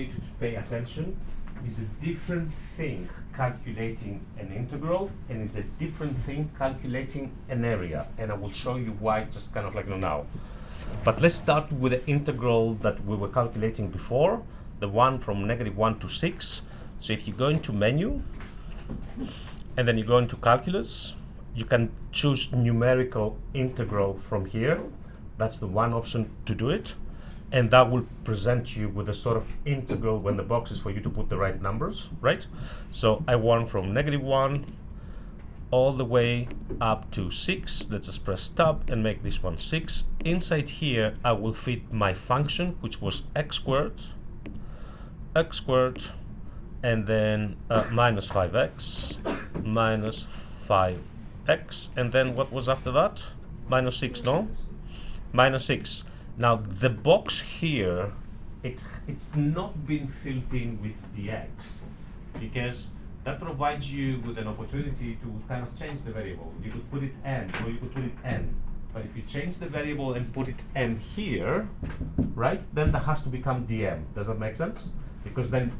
need to pay attention is a different thing calculating an integral and is a different thing calculating an area. And I will show you why just kind of like now. But let's start with the integral that we were calculating before, the one from -1 to 6. So if you go into menu and then you go into calculus, you can choose numerical integral from here. That's the one option to do it. And that will present you with a sort of integral when the box is for you to put the right numbers, right? So I want from -1 all the way up to 6. Let's just press tab and make this one 6. Inside here, I will fit my function, which was x squared, and then minus 5x, minus 5x, and then what was after that? Minus 6, no? Minus 6. Now the box here, it's not been filled in with the x, because that provides you with an opportunity to kind of change the variable. You could put it n, or you could put it n. But if you change the variable and put it n here, right, then that has to become dm. Does that make sense? Because then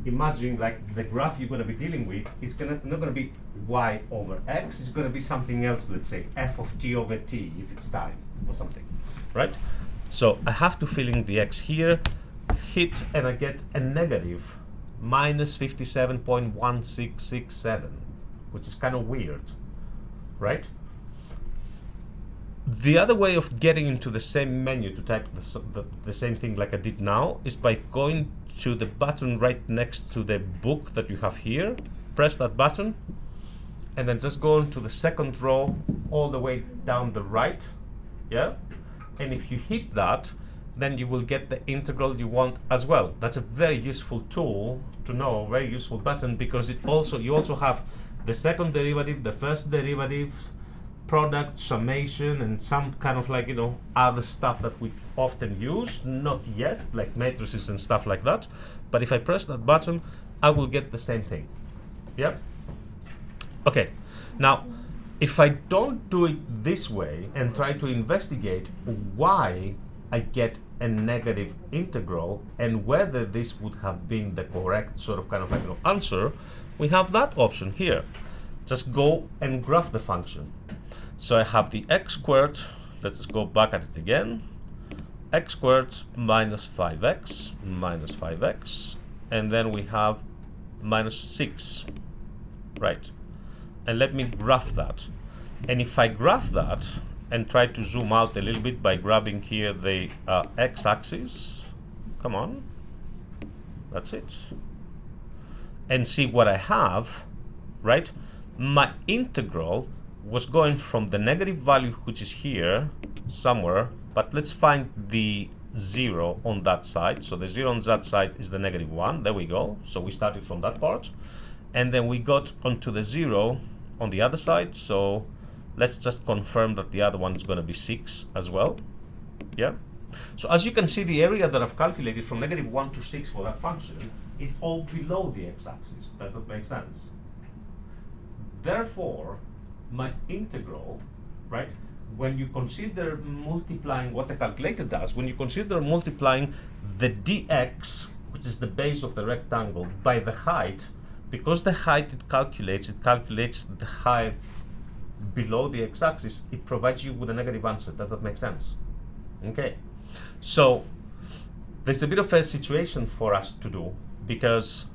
imagine like the graph you're going to be dealing with is not going to be y over x, it's going to be something else, let's say f of t over t if it's time or something, right? So I have to fill in the x here, hit, and I get a negative minus 57.1667, which is kind of weird, right? The other way of getting into the same menu to type the same thing like I did now is by going to the button right next to the book that you have here. Press that button, and then just go into the second row all the way down the right, yeah? And if you hit that, then you will get the integral you want as well. That's a very useful tool to know, very useful button, because you also have the second derivative, the first derivative, product, summation, and some kind of like, other stuff that we often use, not yet, like matrices and stuff like that. But if I press that button, I will get the same thing. Yep. Okay. Now, if I don't do it this way and try to investigate why I get a negative integral and whether this would have been the correct sort of kind of like answer, we have that option here. Just go and graph the function. So I have the x squared, let's just go back at it again, x squared minus 5x, and then we have minus 6, right? And let me graph that. And if I graph that and try to zoom out a little bit by grabbing here the x-axis, come on, that's it, and see what I have, right? My integral was going from the negative value, which is here somewhere, but let's find the 0 on that side. So the 0 on that side is the -1. There we go. So we started from that part, and then we got onto the 0 on the other side. So let's just confirm that the other one is going to be 6 as well. Yeah. So as you can see, the area that I've calculated from -1 to 6 for that function is all below the x-axis. Does that make sense? Therefore, my integral, right, when you consider multiplying what the calculator does, when you consider multiplying the dx, which is the base of the rectangle, by the height, because the height it calculates the height below the x-axis, it provides you with a negative answer. Does that make sense? Okay. So there's a bit of a situation for us to do, because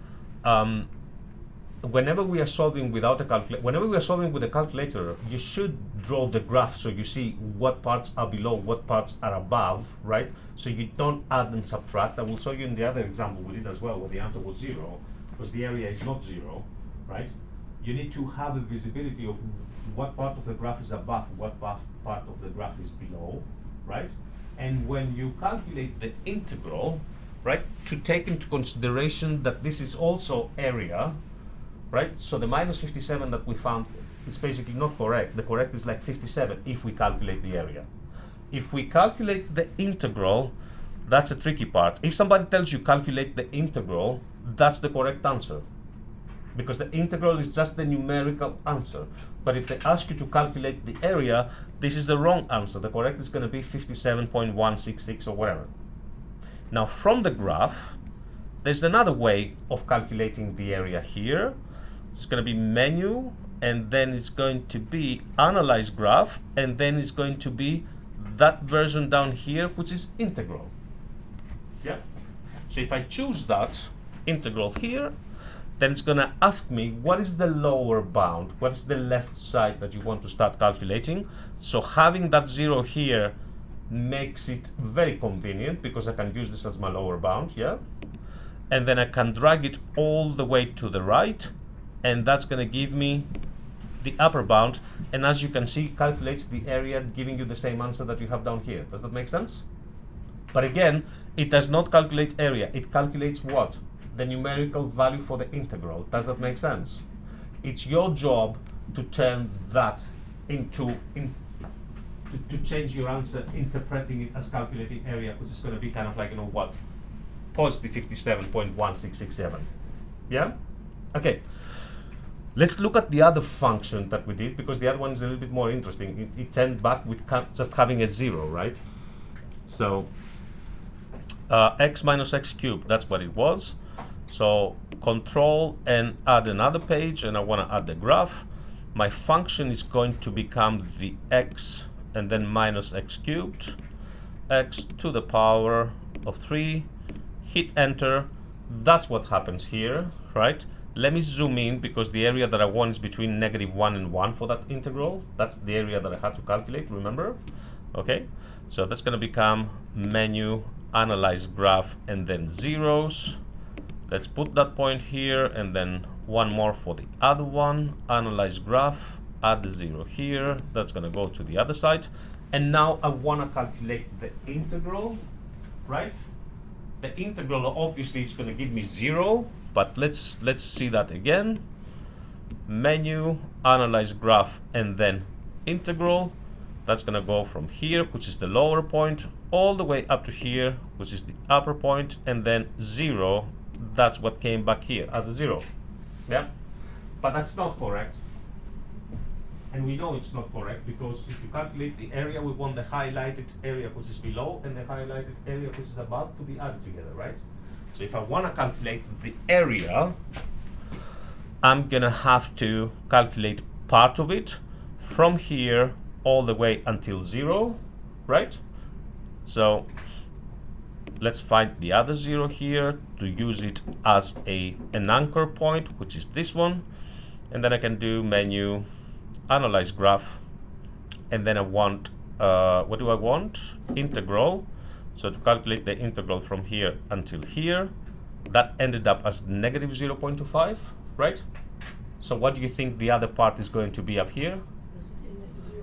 whenever we are solving without a calculator, whenever we are solving with a calculator, you should draw the graph so you see what parts are below, what parts are above, right? So you don't add and subtract. I will show you in the other example we did as well, where the answer was 0, because the area is not 0, right? You need to have a visibility of what part of the graph is above, what part of the graph is below, right? And when you calculate the integral, right, to take into consideration that this is also area, right? So the minus 57 that we found is basically not correct. The correct is like 57 if we calculate the area. If we calculate the integral, that's a tricky part. If somebody tells you calculate the integral, that's the correct answer, because the integral is just the numerical answer. But if they ask you to calculate the area, this is the wrong answer. The correct is going to be 57.166 or whatever. Now from the graph, there's another way of calculating the area here. It's going to be menu, and then it's going to be analyze graph, and then it's going to be that version down here, which is integral. Yeah. So if I choose that integral here, then it's going to ask me what is the lower bound, what is the left side that you want to start calculating. So having that 0 here makes it very convenient because I can use this as my lower bound, yeah? And then I can drag it all the way to the right, and that's going to give me the upper bound, and as you can see, calculates the area, giving you the same answer that you have down here. Does that make sense? But again, it does not calculate area. It calculates what? The numerical value for the integral. Does that make sense? It's your job to turn that into, to change your answer, interpreting it as calculating area, which is going to be kind of like, you know what? Positive 57.1667. Yeah? Okay. Let's look at the other function that we did, because the other one is a little bit more interesting. It turned back with just having a 0, right? So x minus x cubed, that's what it was. So control and add another page, and I want to add the graph. My function is going to become the x and then minus x cubed, x to the power of 3, hit enter. That's what happens here, right? Let me zoom in, because the area that I want is between -1 and 1 for that integral. That's the area that I had to calculate, remember? Okay, so that's going to become menu, analyze graph, and then zeros. Let's put that point here, and then one more for the other one. Analyze graph, add the 0 here. That's going to go to the other side. And now I want to calculate the integral, right? The integral obviously is going to give me 0, but let's see that again. Menu, analyze graph, and then integral. That's going to go from here, which is the lower point, all the way up to here, which is the upper point, and then 0. That's what came back here as a 0. Yeah, but that's not correct. And we know it's not correct, because if you calculate the area, we want the highlighted area which is below and the highlighted area which is above to be added together, right? So if I want to calculate the area, I'm going to have to calculate part of it from here all the way until 0, right? So let's find the other 0 here to use it as an anchor point, which is this one. And then I can do menu, analyze graph, and then I want, what do I want? Integral. So to calculate the integral from here until here, that ended up as negative 0.25, right? So what do you think the other part is going to be up here?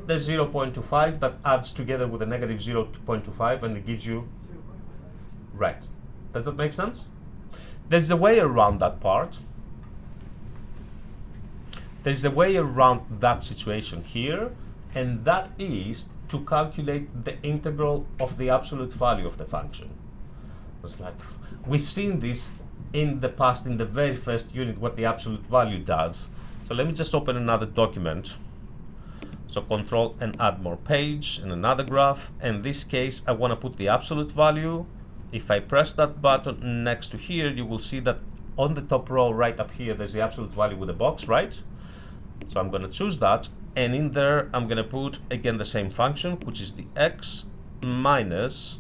The 0.25 that adds together with a negative 0.25, and it gives you, right. Does that make sense? There's a way around that part. There's a way around that situation here, and that is to calculate the integral of the absolute value of the function. It's like, we've seen this in the past, in the very first unit, what the absolute value does. So let me just open another document. So control and add more page and another graph. In this case, I want to put the absolute value. If I press that button next to here, you will see that on the top row right up here, there's the absolute value with a box, right? So I'm going to choose that, and in there I'm going to put again the same function, which is the x minus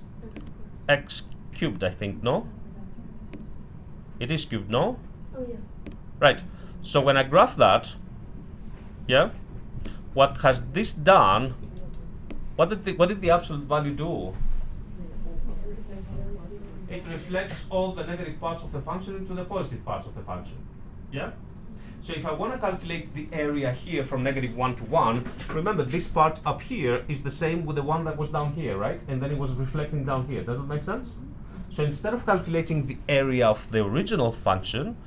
x cubed, I think, no? It is cubed, no? Oh yeah. Right. So when I graph that, yeah, what has this done? What did the absolute value do? It reflects all the negative parts of the function into the positive parts of the function. Yeah? So if I want to calculate the area here from -1 to 1, remember this part up here is the same with the one that was down here, right? And then it was reflecting down here. Does that make sense? So instead of calculating the area of the original function,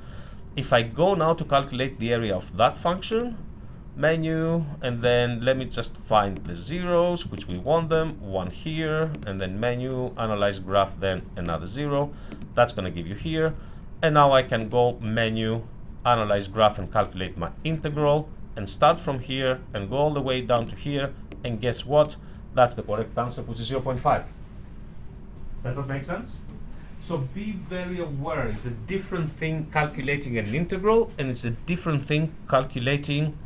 if I go now to calculate the area of that function, menu, and then let me just find the zeros, which we want them, one here, and then menu, analyze graph, then another 0. That's going to give you here. And now I can go menu, analyze graph, and calculate my integral, and start from here and go all the way down to here, and guess what? That's the correct answer, which is 0.5. Does that make sense? So be very aware, it's a different thing calculating an integral, and it's a different thing calculating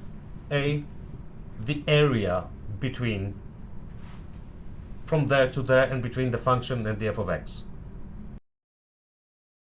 the area between from there to there and between the function and the f of x.